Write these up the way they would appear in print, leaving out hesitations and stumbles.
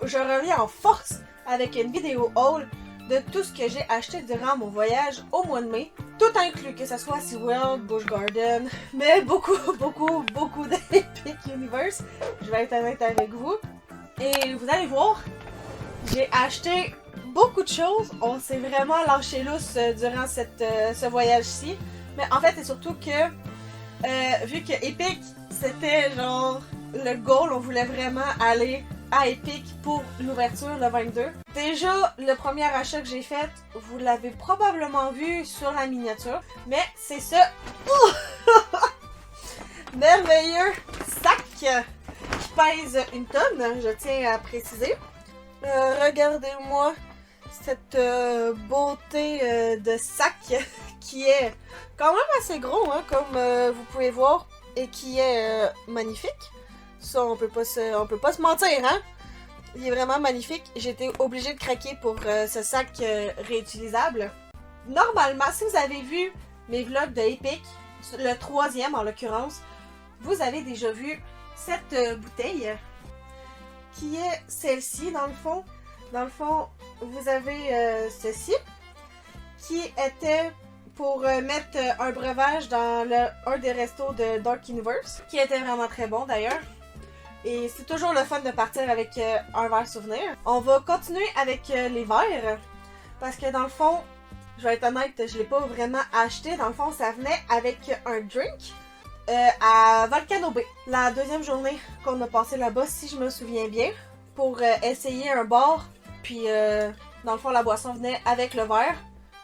je reviens en force avec une vidéo haul de tout ce que j'ai acheté durant mon voyage au mois de mai. Tout inclus, que ce soit SeaWorld, Busch Garden, mais beaucoup d'Epic Universe. Je vais être honnête avec vous. Et vous allez voir, j'ai acheté beaucoup de choses. On s'est vraiment lâché lousse durant ce voyage-ci. Mais en fait, c'est surtout que, vu que Epic, c'était genre le goal, on voulait vraiment aller à Epic pour l'ouverture le 22. Déjà, le premier achat que j'ai fait, vous l'avez probablement vu sur la miniature, mais c'est ce merveilleux sac qui pèse une tonne, je tiens à préciser. Regardez-moi cette beauté de sac qui est quand même assez gros, hein, comme vous pouvez voir, et qui est magnifique. Ça, on peut pas se mentir, hein? Il est vraiment magnifique. J'ai été obligée de craquer pour ce sac réutilisable. Normalement, si vous avez vu mes vlogs de Epic, le 3e en l'occurrence, vous avez déjà vu cette bouteille qui est celle-ci dans le fond. Dans le fond, vous avez ceci qui était pour mettre un breuvage dans un des restos de Dark Universe, qui était vraiment très bon d'ailleurs. Et c'est toujours le fun de partir avec un verre souvenir. On va continuer avec les verres, parce que dans le fond, je vais être honnête, je l'ai pas vraiment acheté. Dans le fond, ça venait avec un drink à Volcano Bay. La deuxième journée qu'on a passé là-bas, si je me souviens bien, pour essayer un bar. Puis dans le fond, la boisson venait avec le verre.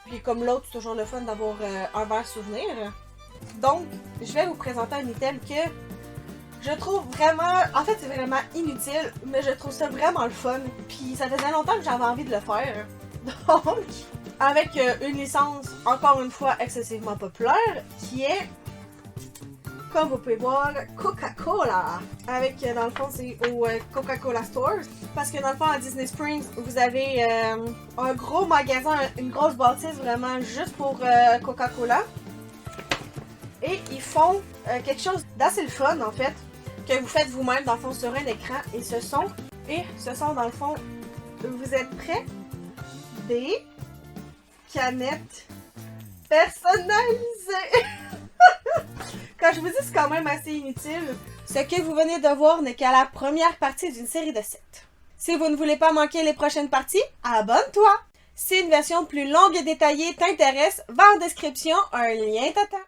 Puis comme l'autre, c'est toujours le fun d'avoir un verre souvenir. Donc, je vais vous présenter un item que je trouve vraiment... En fait, c'est vraiment inutile, mais je trouve ça vraiment le fun. Puis ça faisait longtemps que j'avais envie de le faire. Donc, avec une licence, encore une fois, excessivement populaire, qui est, comme vous pouvez voir, Coca-Cola. Avec, dans le fond, c'est au Coca-Cola Stores. Parce que dans le fond, à Disney Springs, vous avez un gros magasin, une grosse bâtisse vraiment juste pour Coca-Cola. Et ils font quelque chose d'assez le fun, en fait, que vous faites vous-même, dans le fond, sur un écran. Et ce sont, dans le fond, vous êtes prêts? Des canettes personnalisées. Quand je vous dis c'est quand même assez inutile, ce que vous venez de voir n'est qu'à la première partie d'une série de 7. Si vous ne voulez pas manquer les prochaines parties, abonne-toi! Si une version plus longue et détaillée t'intéresse, va en description un lien t'attend.